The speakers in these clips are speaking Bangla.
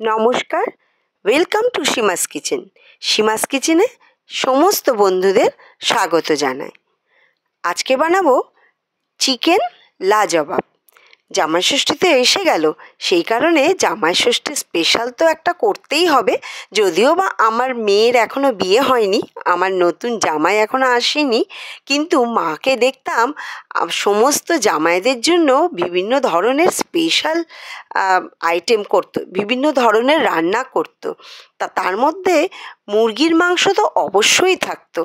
নমস্কার, ওয়েলকাম টু সীমাস কিচেন। সীমাস কিচেনে সমস্ত বন্ধুদের স্বাগত জানাই। আজকে বানাবো চিকেন লাজবাব। জামাই ষষ্ঠী তো এসে গেল, সেই কারণে জামাই ষষ্ঠী স্পেশাল তো একটা করতেই হবে। যদিও বা আমার মেয়ের এখনও বিয়ে হয়নি, আমার নতুন জামাই এখনও আসেনি, কিন্তু মাকে দেখতাম সমস্ত জামাইদের জন্য বিভিন্ন ধরনের স্পেশাল আইটেম করতো, বিভিন্ন ধরনের রান্না করতো। তার মধ্যে মুরগির মাংস তো অবশ্যই থাকতো।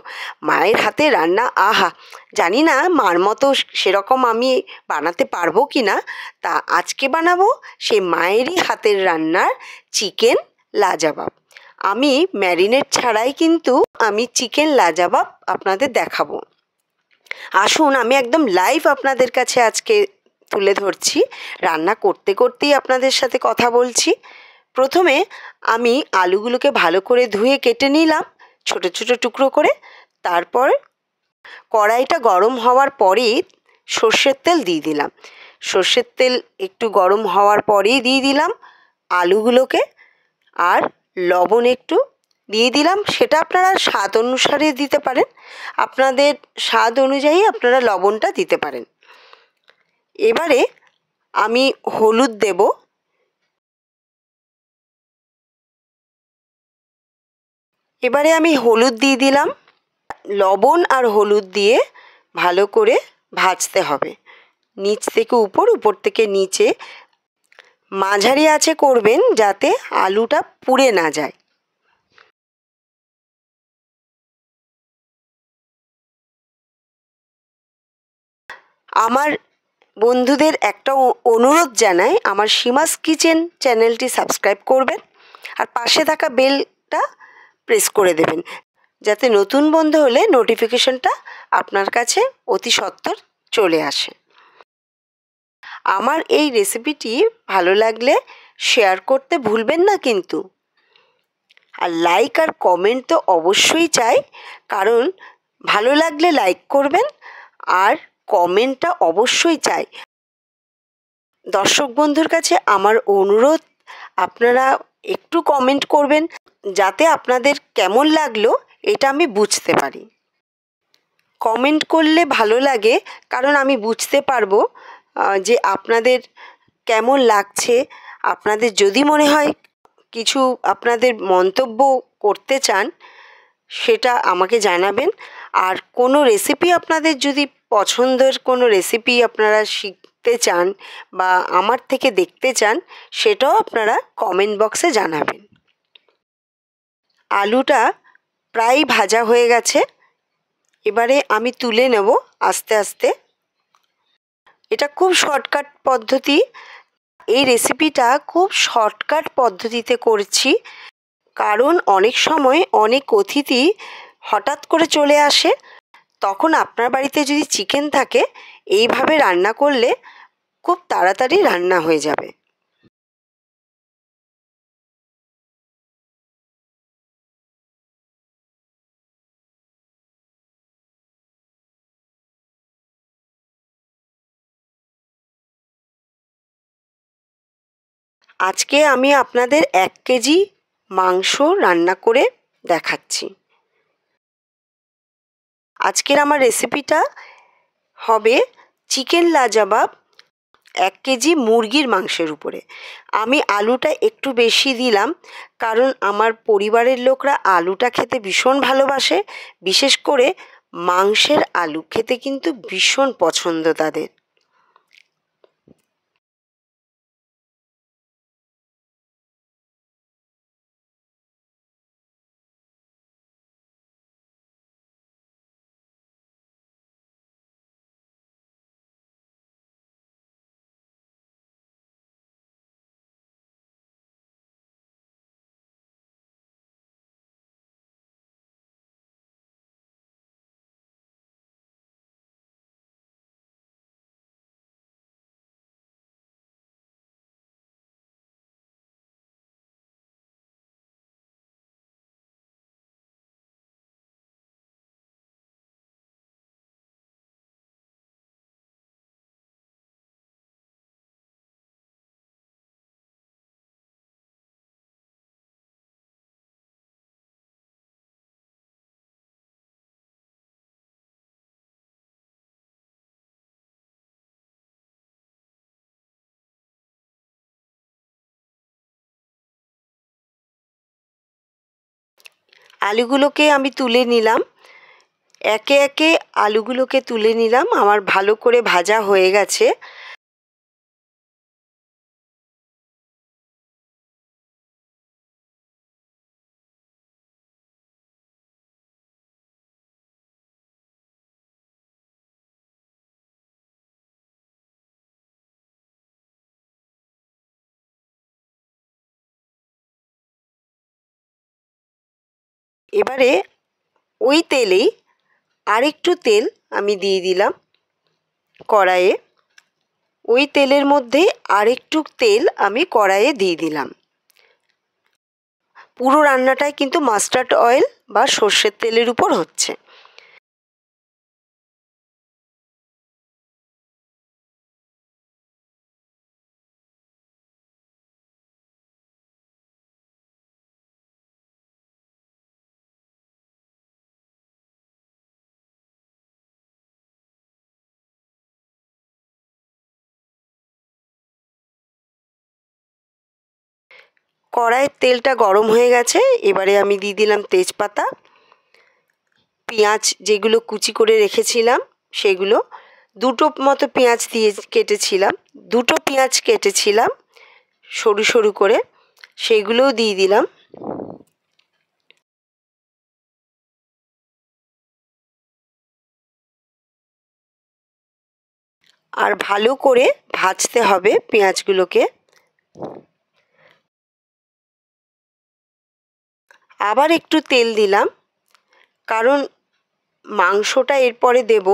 মায়ের হাতে রান্না, আহা! জানি না মার মতো সেরকম আমি বানাতে পারবো কি না। তা আজকে বানাবো সেই মায়েরই হাতের রান্নার চিকেন লাজবাব। আমি ম্যারিনেট ছাড়াই কিন্তু আমি চিকেন লাজবাব আপনাদের দেখাবো। আসুন, আমি একদম লাইভ আপনাদের কাছে আজকে তুলে ধরছি, রান্না করতে করতেই আপনাদের সাথে কথা বলছি। প্রথমে আমি আলুগুলোকে ভালো করে ধুয়ে কেটে নিলাম ছোট ছোট টুকরো করে। তারপর কড়াইটা গরম হওয়ার পরেই সর্ষের তেল দিয়ে দিলাম। সর্ষের তেল একটু গরম হওয়ার পরেই দিয়ে দিলাম আলুগুলোকে, আর লবণ একটু দিয়ে দিলাম। সেটা আপনারা স্বাদ অনুসারে দিতে পারেন, আপনাদের স্বাদ অনুযায়ী আপনারা লবণটা দিতে পারেন। এবারে আমি হলুদ দেব। এবারে আমি হলুদ দিয়ে দিলাম। লবণ আর হলুদ দিয়ে ভালো করে ভাজতে হবে, নিচ থেকে উপর, উপর থেকে নিচে। মাঝারি আঁচে করবেন যাতে আলুটা পুড়ে না যায়। আমার বন্ধুদের একটা অনুরোধ জানাই, আমার সীমাস কিচেন চ্যানেলটি সাবস্ক্রাইব করবেন আর পাশে থাকা বেলটা প্রেস করে দেবেন, যাতে নতুন বন্ধু হলে নোটিফিকেশনটা আপনার কাছে অতি সত্বর চলে আসে। আমার এই রেসিপিটি ভালো লাগলে শেয়ার করতে ভুলবেন না কিন্তু। আর লাইক আর কমেন্ট তো অবশ্যই চাই, কারণ ভালো লাগলে লাইক করবেন আর কমেন্টটা অবশ্যই চাই। দর্শক বন্ধুর কাছে আমার অনুরোধ, আপনারা একটু কমেন্ট করবেন, যাতে আপনাদের কেমন লাগলো এটা আমি বুঝতে পারি। কমেন্ট করলে ভালো লাগে, কারণ আমি বুঝতে পারবো যে আপনাদের কেমন লাগছে। আপনাদের যদি মনে হয় কিছু আপনাদের মন্তব্য করতে চান, সেটা আমাকে জানাবেন। আর কোনো রেসিপি আপনাদের যদি পছন্দের কোনো রেসিপি আপনারা শিখতে চান বা আমার থেকে দেখতে চান, সেটাও আপনারা কমেন্ট বক্সে জানাবেন। আলুটা প্রায় ভাজা হয়ে গেছে, এবারে আমি তুলে নেব আস্তে আস্তে। এটা খুব শর্টকাট পদ্ধতি, এই রেসিপিটা খুব শর্টকাট পদ্ধতিতে করছি, কারণ অনেক সময় অনেক অতিথি হঠাৎ করে চলে আসে। তখন আপনার বাড়িতে যদি চিকেন থাকে, এইভাবে রান্না করলে খুব তাড়াতাড়ি রান্না হয়ে যাবে। আজকে আমি আপনাদের 1 কেজি মাংস রান্না করে দেখাচ্ছি। আজকের আমার রেসিপিটা হবে চিকেন লাজবাব 1 কেজি মুরগির মাংসের উপরে। আমি আলুটা একটু বেশি দিলাম, কারণ আমার পরিবারের লোকরা আলুটা খেতে ভীষণ ভালোবাসে। বিশেষ করে মাংসের আলু খেতে কিন্তু ভীষণ পছন্দ তাদের। আলুগুলোকে আমি তুলে নিলাম, একে একে আলুগুলোকে তুলে নিলাম। আমার ভালো করে ভাজা হয়ে গেছে। এবারে ওই তেলেই আরেকটু তেল আমি দিয়ে দিলাম কড়াইয়ে। ওই তেলের মধ্যে আরেকটু তেল আমি কড়াইয়ে দিয়ে দিলাম। পুরো রান্নাটাই কিন্তু মাস্টার্ড অয়েল বা সর্ষের তেলের উপর হচ্ছে। কড়াইয়ের তেলটা গরম হয়ে গেছে। এবারে আমি দিয়ে দিলাম তেজপাতা, পেঁয়াজ যেগুলো কুচি করে রেখেছিলাম সেগুলো, দুটো মতো পেঁয়াজ দিয়ে কেটেছিলাম, দুটো পেঁয়াজ কেটেছিলাম সরু সরু করে, সেগুলোও দিয়ে দিলাম। আর ভালো করে ভাজতে হবে পেঁয়াজগুলোকে। আবার একটু তেল দিলাম, কারণ মাংসটা এরপরে দেব,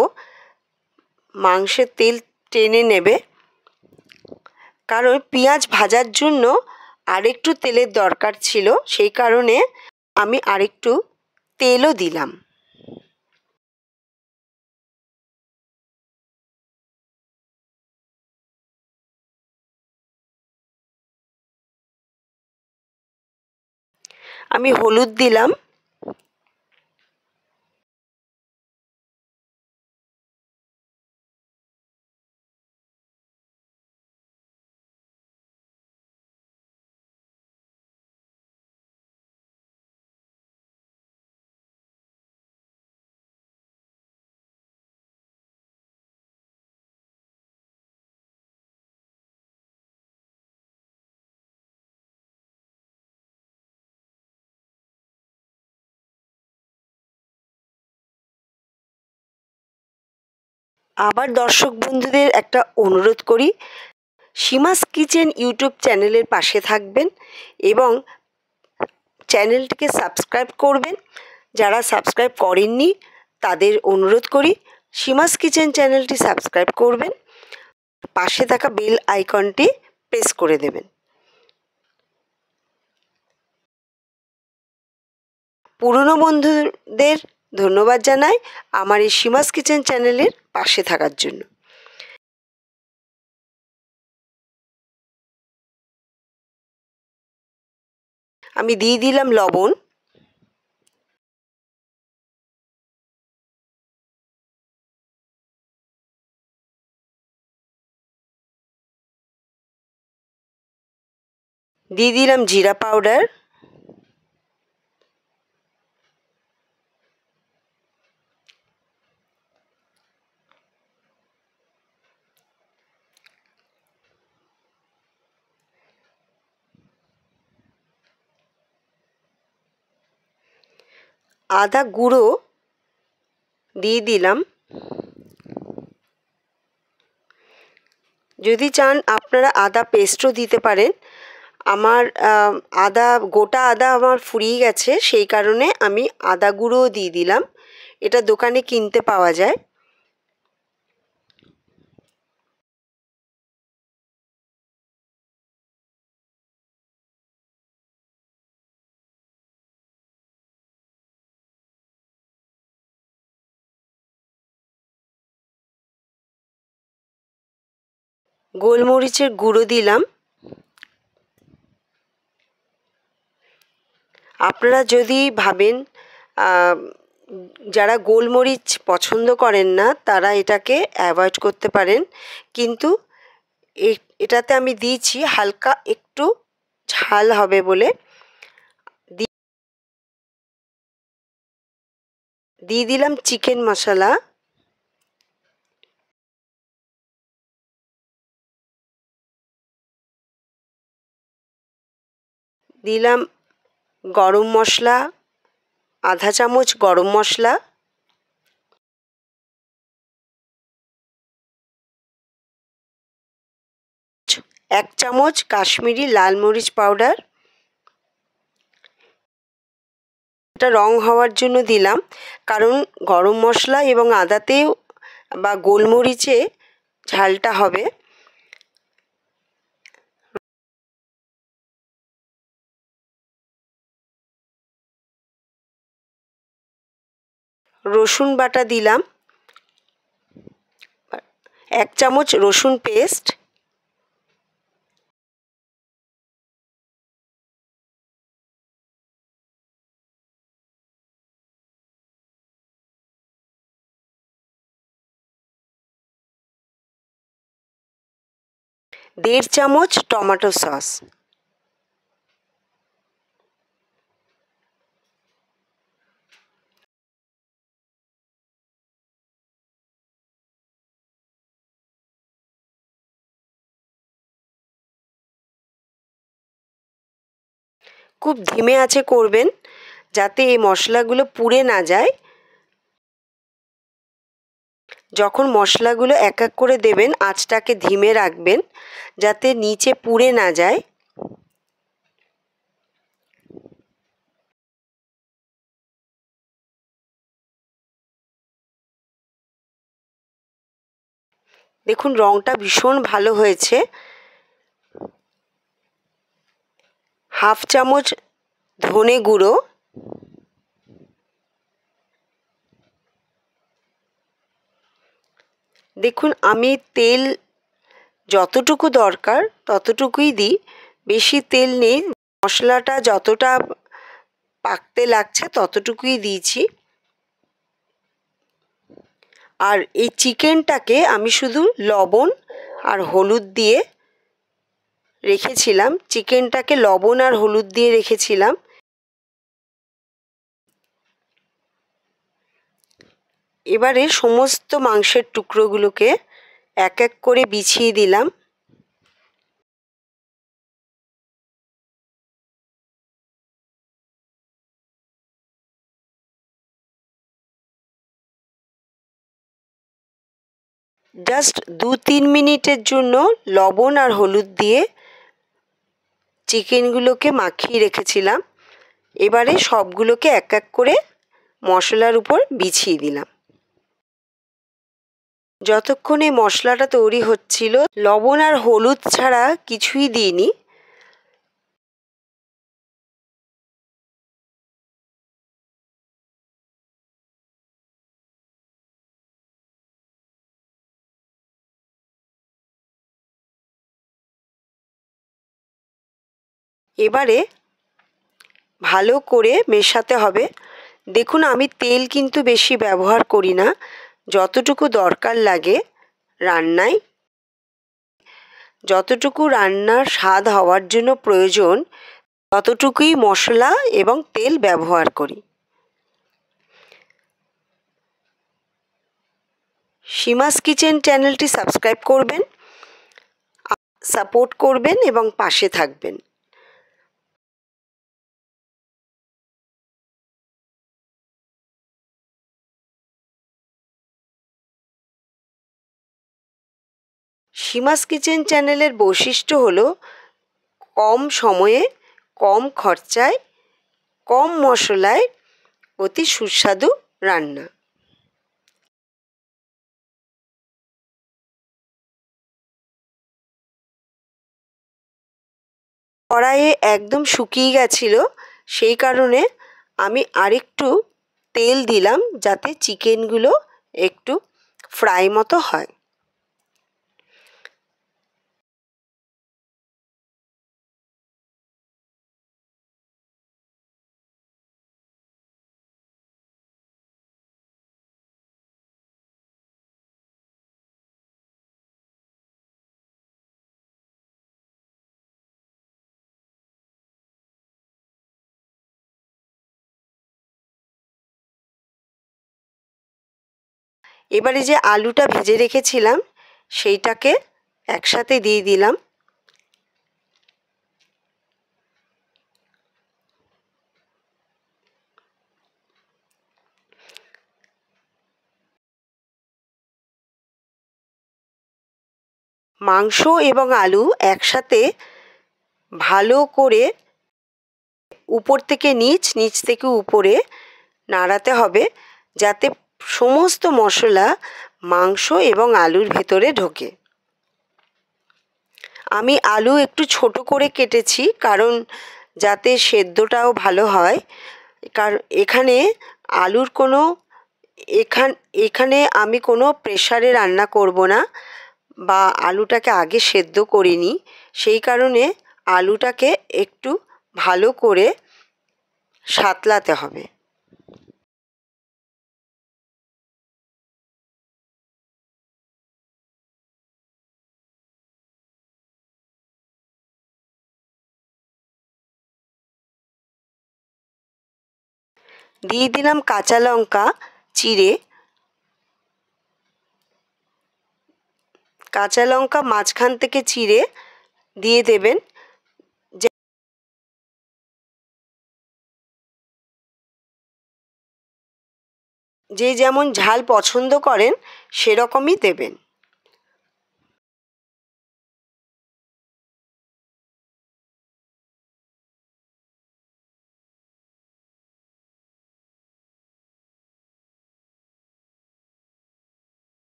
মাংসের তেল টেনে নেবে। কারণ পেঁয়াজ ভাজার জন্য আরেকটু তেলের দরকার ছিল, সেই কারণে আমি আরেকটু তেলও দিলাম। আমি হলুদ দিলাম, আবার দর্শক বন্ধুদের একটা অনুরোধ করি, সীমাস কিচেন ইউটিউব চ্যানেলের পাশে থাকবেন এবং চ্যানেলটিকে সাবস্ক্রাইব করবেন। যারা সাবস্ক্রাইব করেননি তাদের অনুরোধ করি সীমাস কিচেন চ্যানেলটি সাবস্ক্রাইব করবেন, পাশে থাকা বেল আইকনটি প্রেস করে দেবেন। পুরনো বন্ধুদের ধন্যবাদ জানাই আমার এই সীমাস কিচেন চ্যানেলের পাশে থাকার জন্য। আমি দিয়ে দিলাম লবণ, দিয়ে দিলাম জিরা পাউডার, আদা গুঁড়ো দিয়ে দিলাম। যদি চান আপনারা আদা পেস্টও দিতে পারেন। আমার গোটা আদা আমার ফুরিয়ে গেছে, সেই কারণে আমি আদা গুঁড়োও দিয়ে দিলাম। এটা দোকানে কিনতে পাওয়া যায়। গোলমরিচের গুঁড়ো দিলাম। আপনারা যদি ভাবেন যারা গোলমরিচ পছন্দ করেন না তারা এটাকে অ্যাভয়েড করতে পারেন, কিন্তু এটাতে আমি দিয়েছি হালকা একটু ঝাল হবে বলে। দিয়ে দিলাম চিকেন মশলা, দিলাম গরম মশলা, আধা চামচ গরম মশলা, এক চামচ কাশ্মীরি লাল মরিচ পাউডার, এটা রং হওয়ার জন্য দিলাম, কারণ গরম মশলা এবং আদাতে বা গোলমরিচে ঝালটা হবে। রসুন বাটা দিলাম, এক চামচ রসুন পেস্ট, দেড় চামচ টমেটো সস, খুব ধিমে আঁচে করবেন যাতে এই মশলাগুলো পুড়ে না যায়। যখন মশলাগুলো এক এক করে দেবেন আঁচটাকে ধিমে রাখবেন যাতে নিচে পুড়ে না যায়। দেখুন রঙটা ভীষণ ভালো হয়েছে। হাফ চামচ ধনে গুঁড়ো, দেখুন আমি তেল যতটুকু দরকার ততটুকুই দিই, বেশি তেল নেই, মশলাটা যতটা পাকতে লাগছে ততটুকুই দিয়েছি। আর এই চিকেনটাকে আমি শুধু লবণ আর হলুদ দিয়ে রেখেছিলাম, চিকেনটাকে লবণ আর হলুদ দিয়ে রেখেছিলাম। এবারে সমস্ত মাংসের টুকরোগুলোকে এক এক করে বিছিয়ে দিলাম। জাস্ট 2-3 মিনিটের জন্য লবণ আর হলুদ দিয়ে চিকেনগুলোকে মাখিয়ে রেখেছিলাম। এবারে সবগুলোকে এক এক করে মশলার উপর বিছিয়ে দিলাম। যতক্ষণ এই মশলাটা তৈরি হচ্ছিল লবণ আর হলুদ ছাড়া কিছুই দিইনি। এবারে ভালো করে মেশাতে হবে। দেখুন আমি তেল কিন্তু বেশি ব্যবহার করি না, যতটুকু দরকার লাগে রান্নায়, যতটুকু রান্নার স্বাদ হওয়ার জন্য প্রয়োজন ততটুকুই মশলা এবং তেল ব্যবহার করি। সীমাস কিচেন চ্যানেলটি সাবস্ক্রাইব করবেন, সাপোর্ট করবেন এবং পাশে থাকবেন। সীমাস কিচেন চ্যানেলের বৈশিষ্ট্য হলো কম সময়ে, কম খরচায়, কম মশলায় অতি সুস্বাদু রান্না। কড়াইয়ে একদম শুকিয়ে গেছিল, সেই কারণে আমি আরেকটু তেল দিলাম যাতে চিকেনগুলো একটু ফ্রাই মতো হয়। এবারে যে আলুটা ভেজে রেখেছিলাম সেইটাকে একসাথে দিয়ে দিলাম। মাংস এবং আলু একসাথে ভালো করে উপর থেকে নিচ, নিচ থেকে উপরে নাড়াতে হবে যাতে সমস্ত মশলা মাংস এবং আলুর ভেতরে ঢোকে। আমি আলু একটু ছোট করে কেটেছি কারণ যাতে সেদ্ধটাও ভালো হয়। কারণ এখানে আলুর কোনো এখানে আমি কোনো প্রেসারে রান্না করব না বা আলুটাকে আগে সেদ্ধ করিনি, সেই কারণে আলুটাকে একটু ভালো করে সাঁতলাতে হবে। দিয়ে দিলাম কাঁচা লঙ্কা চিড়ে। কাঁচা লঙ্কা মাঝখান থেকে চিড়ে দিয়ে দেবেন। যে যেমন ঝাল পছন্দ করেন সেরকমই দেবেন।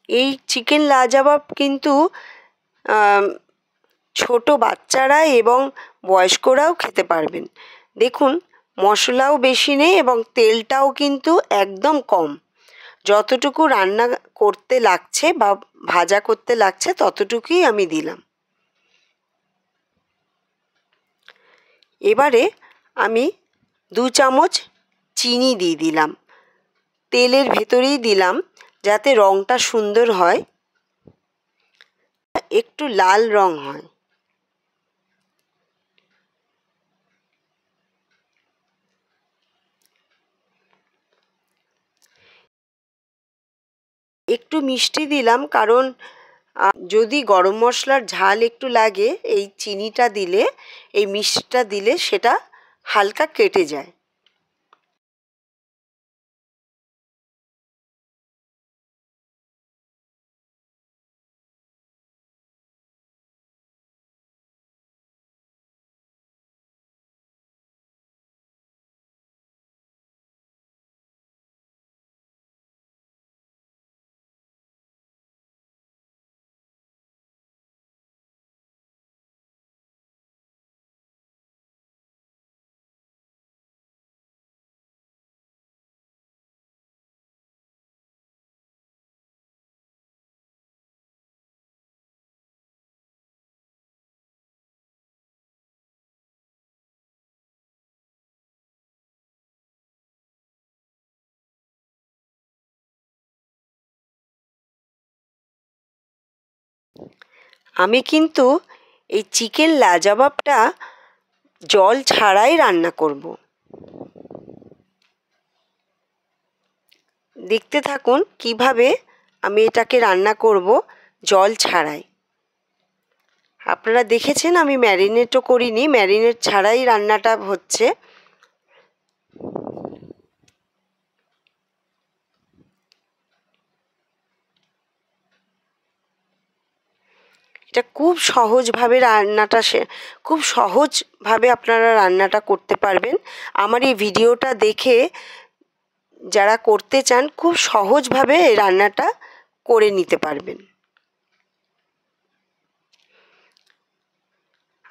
এই চিকেন লাজবাব কিন্তু ছোট বাচ্চারা এবং বয়স্করাও খেতে পারবেন। দেখুন মশলাও বেশি নেই এবং তেলটাও কিন্তু একদম কম। যতটুকু রান্না করতে লাগছে বা ভাজা করতে লাগছে ততটুকুই আমি দিলাম। এবারে আমি 2 চামচ চিনি দিয়ে দিলাম। তেলের ভেতরেই দিলাম যাতে রঙটা সুন্দর হয়, একটু লাল রং হয়। একটু মিষ্টি দিলাম কারণ যদি গরম মশলার ঝাল একটু লাগে এই চিনিটা দিলে, এই মিষ্টিটা দিলে সেটা হালকা কেটে যায়। আমি কিন্তু এই চিকেন লাজবাবটা জল ছাড়াই রান্না করব। দেখতে থাকুন কিভাবে আমি এটাকে রান্না করব জল ছাড়াই। আপনারা দেখেছেন আমি ম্যারিনেটও করিনি, ম্যারিনেট ছাড়াই রান্নাটা হচ্ছে। এটা খুব সহজভাবে খুব সহজভাবে আপনারা রান্নাটা করতে পারবেন। আমার এই ভিডিওটা দেখে যারা করতে চান খুব সহজভাবে এই রান্নাটা করে নিতে পারবেন।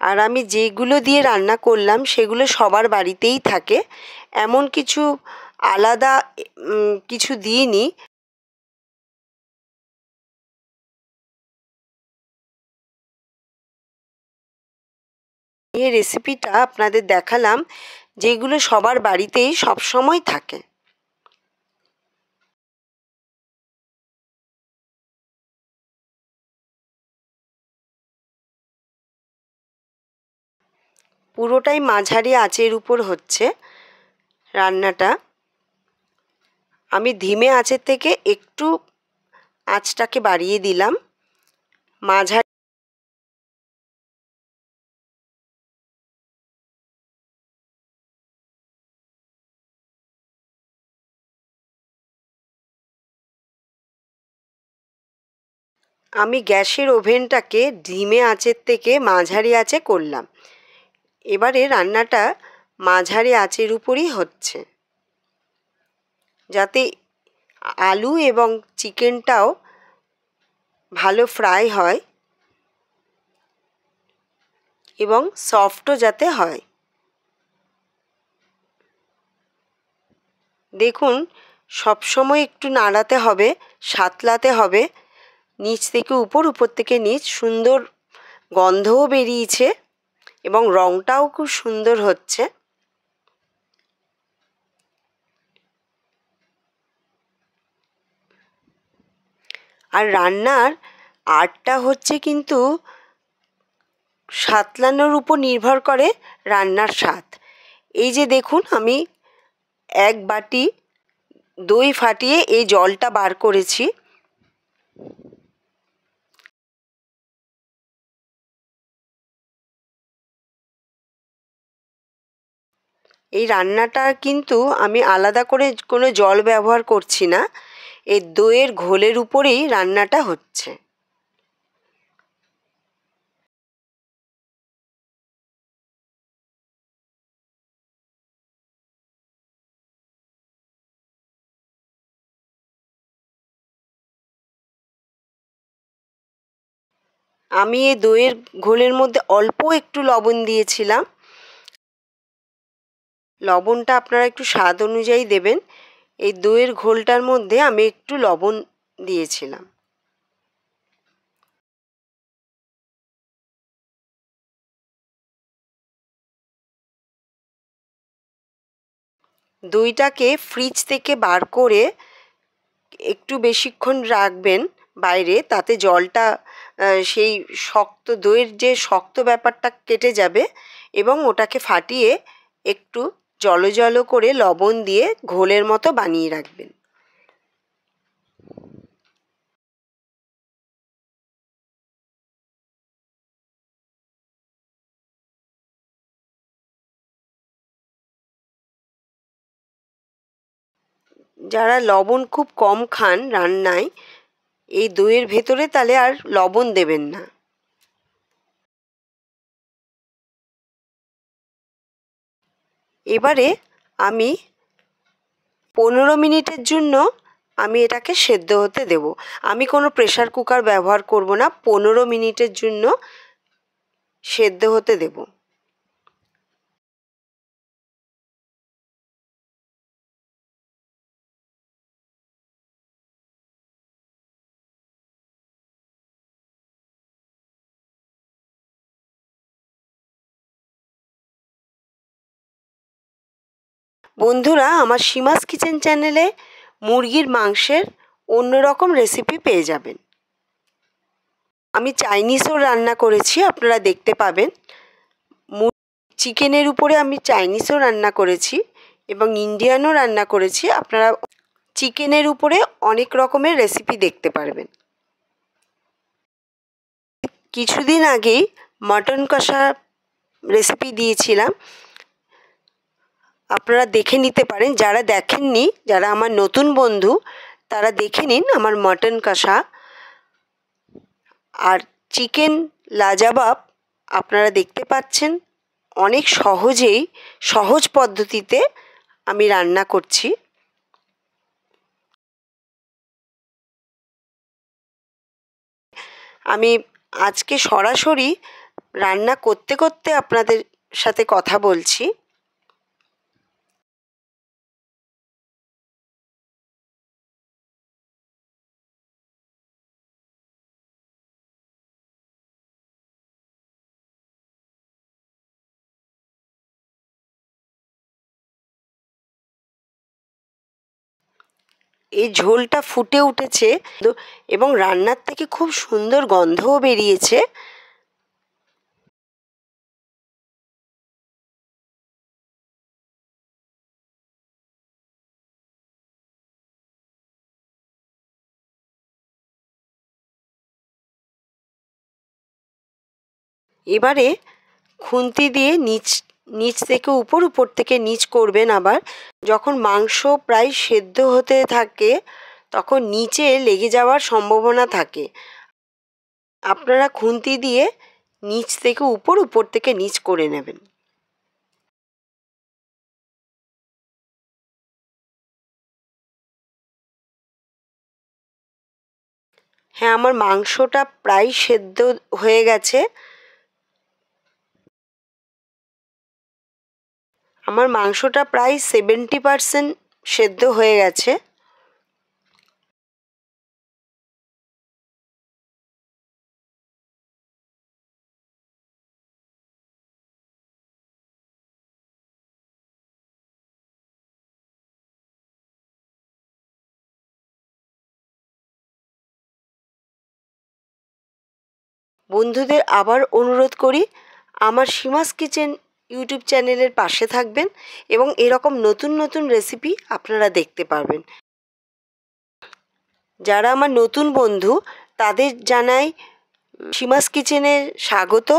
আর আমি যেগুলো দিয়ে রান্না করলাম সেগুলো সবার বাড়িতেই থাকে, এমন কিছু আলাদা কিছু দিইনি। এই রেসিপিটা আপনাদের দেখালাম যেগুলো সবার বাড়িতেই সবসময় থাকে। পুরোটাই মাঝারি আঁচের উপর হচ্ছে রান্নাটা। আমি ধিমে আঁচের থেকে একটু আঁচটাকে বাড়িয়ে দিলাম। মাঝারি আমি গ্যাসের ওভেনটাকে ধিমে আঁচের থেকে মাঝারি আঁচে করলাম। এবারে রান্নাটা মাঝারি আঁচের উপরই হচ্ছে, যাতে আলু এবং চিকেনটাও ভালো ফ্রাই হয় এবং সফটও যাতে হয়। দেখুন, সবসময় একটু নাড়াতে হবে, সাতলাতে হবে, নিচ থেকে উপর, উপর থেকে নিচ। সুন্দর গন্ধও বেরিয়েছে এবং রঙটাও খুব সুন্দর হচ্ছে। আর রান্নার আর্টটা হচ্ছে কিন্তু সাতলানোর উপর নির্ভর করে রান্নার স্বাদ। এই যে দেখুন, আমি 1 বাটি দই ফাটিয়ে এই জলটা বার করেছি। এই রান্নাটা কিন্তু আমি আলাদা করে কোনো জল ব্যবহার করছি না, এই দইয়ের ঘোলের উপরেই রান্নাটা হচ্ছে। আমি এই দইয়ের ঘোলের মধ্যে অল্প একটু লবণ দিয়েছিলাম। লবণটা আপনারা একটু স্বাদ অনুযায়ী দেবেন। এই দইয়ের ঘোলটার মধ্যে আমি একটু লবণ দিয়েছিলাম। দইটাকে ফ্রিজ থেকে বার করে একটু বেশিক্ষণ রাখবেন বাইরে, তাতে জলটা সেই শক্ত দইয়ের যে শক্ত ব্যাপারটা কেটে যাবে এবং ওটাকে ফাটিয়ে একটু জলো করে লবণ দিয়ে ঘোলের মতো বানিয়ে রাখবেন। যারা লবণ খুব কম খান রান্নায়, এই দইয়ের ভেতরে তাহলে আর লবণ দেবেন না। এবারে আমি 15 মিনিটের জন্য আমি এটাকে সেদ্ধ হতে দেব। আমি কোনো প্রেসার কুকার ব্যবহার করব না, 15 মিনিটের জন্য সেদ্ধ হতে দেব। বন্ধুরা, আমার সীমাস কিচেন চ্যানেলে মুরগির মাংসের অন্যরকম রেসিপি পেয়ে যাবেন। আমি চাইনিজও রান্না করেছি, আপনারা দেখতে পাবেন। চিকেনের উপরে আমি চাইনিজও রান্না করেছি এবং ইন্ডিয়ানও রান্না করেছি। আপনারা চিকেনের উপরে অনেক রকমের রেসিপি দেখতে পারবেন। কিছুদিন আগেই মটন কষা রেসিপি দিয়েছিলাম, আপনারা দেখে নিতে পারেন। যারা দেখেননি, যারা আমার নতুন বন্ধু, তারা দেখে নিন আমার মটন কষা। আর চিকেন লাজাবাব আপনারা দেখতে পাচ্ছেন, অনেক সহজেই সহজ পদ্ধতিতে আমি রান্না করছি। আমি আজকে সরাসরি রান্না করতে করতে আপনাদের সাথে কথা বলছি। এই ঝোলটা ফুটে উঠেছে এবং রান্নার থেকে খুব সুন্দর গন্ধও বেরিয়েছে। এবারে খুন্তি দিয়ে নিচ থেকে উপর, উপর থেকে নিচ করবেন। আবার যখন মাংস প্রায় সেদ্ধ হতে থাকে তখন নিচে লেগে যাওয়ার সম্ভাবনা থাকে। আপনারা খুন্তি দিয়ে নিচ থেকে উপর, উপর থেকে নিচ করে নেবেন। হ্যাঁ, আমার মাংসটা প্রায় সেদ্ধ হয়ে গেছে। আমার মাংসটা প্রায় 70% সেদ্ধ হয়ে গেছে। বন্ধুদের আবার অনুরোধ করি, আমার সীমাস কিচেন ইউটিউব চ্যানেলের পাশে থাকবেন এবং এরকম নতুন নতুন রেসিপি আপনারা দেখতে পারবেন। যারা আমার নতুন বন্ধু তাদের জানাই সীমাস কিচেনে স্বাগত।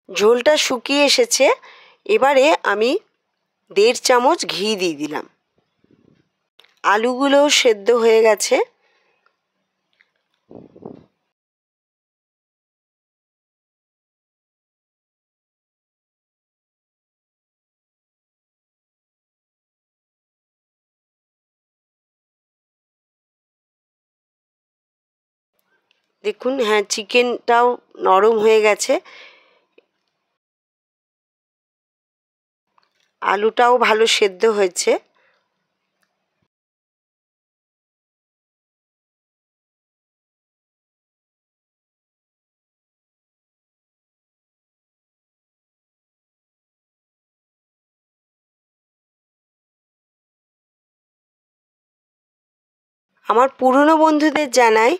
ঝোলটা শুকিয়ে এসেছে। এবারে আমি 1.5 চামচ ঘি দিয়ে দিলাম। আলুগুলোও সেদ্ধ হয়ে গেছে। দেখুন, হ্যাঁ, চিকেনটাও নরম হয়ে গেছে, আলুটাও ভালো সেদ্ধ হয়েছে। আমার পুরনো বন্ধুদের জানাই,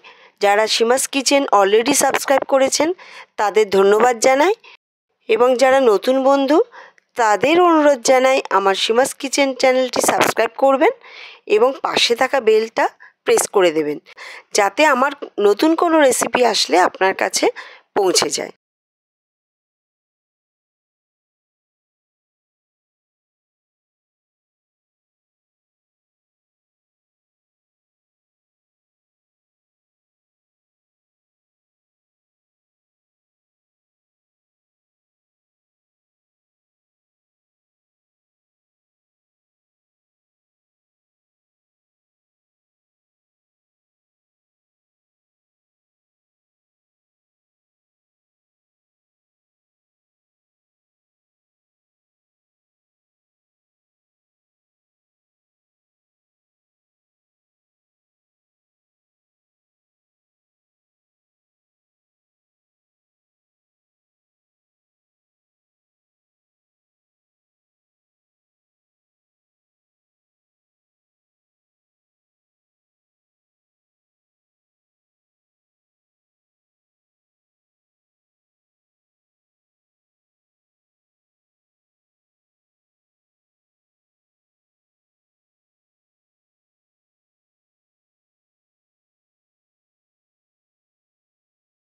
যারা সীমাস কিচেন অলরেডি সাবস্ক্রাইব করেছেন তাদের ধন্যবাদ জানাই, এবং যারা নতুন বন্ধু তাদের অনুরোধ জানাই আমার সীমাস কিচেন চ্যানেলটি সাবস্ক্রাইব করবেন এবং পাশে থাকা বেলটা প্রেস করে দেবেন, যাতে আমার নতুন কোনো রেসিপি আসলে আপনার কাছে পৌঁছে যায়।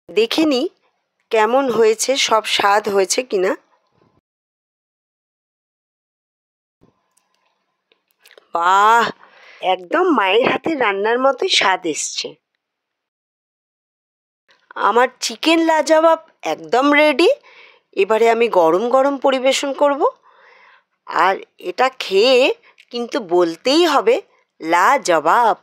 দেখে নিই কেমন হয়েছে, সব স্বাদ হয়েছে কিনা। বাহ, একদম মায়ের হাতের রান্নার মতোই স্বাদ এসছে। আমার চিকেন লাজবাব একদম রেডি। এবারে আমি গরম গরম পরিবেশন করব। আর এটা খেয়ে কিন্তু বলতেই হবে লাজবাব।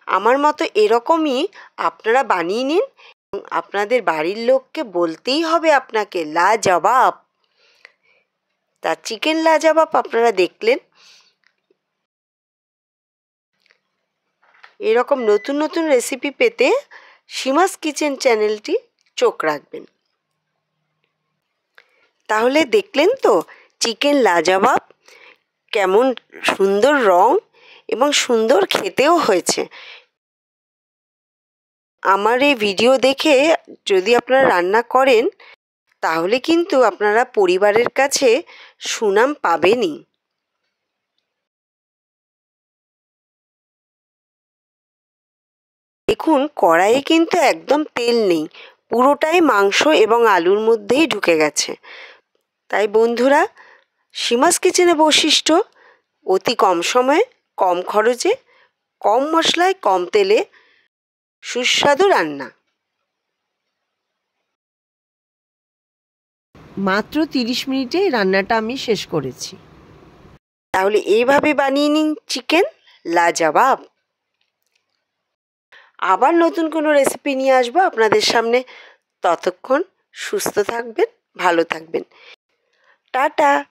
আমার মতো এরকমই আপনারা বানিয়ে নিন এবং আপনাদের বাড়ির লোককে বলতেই হবে আপনাকে লাজবাব। তা চিকেন লাজবাব আপনারা দেখলেন। এরকম নতুন নতুন রেসিপি পেতে সীমাস কিচেন চ্যানেলটি চোখ রাখবেন। তাহলে দেখলেন তো চিকেন লাজবাব কেমন সুন্দর রং এবং সুন্দর খেতেও হয়েছে। আমার এই ভিডিও দেখে যদি আপনারা রান্না করেন তাহলে কিন্তু আপনারা পরিবারের কাছে সুনাম পাবেনই। দেখুন কড়াইয়ে কিন্তু একদম তেল নেই, পুরোটাই মাংস এবং আলুর মধ্যেই ঢুকে গেছে। তাই বন্ধুরা, সীমাস কিচেনের বৈশিষ্ট্য অতি কম সময়ে, কম খরচে, কম মশলায়, কম তেলে সুস্বাদু রান্না। মাত্র 30 মিনিটে রান্নাটা আমি শেষ করেছি। তাহলে এইভাবে বানিয়ে নিন চিকেন লাজবাব। আবার নতুন কোনো রেসিপি নিয়ে আসবো আপনাদের সামনে। ততক্ষণ সুস্থ থাকবেন, ভালো থাকবেন। টাটা।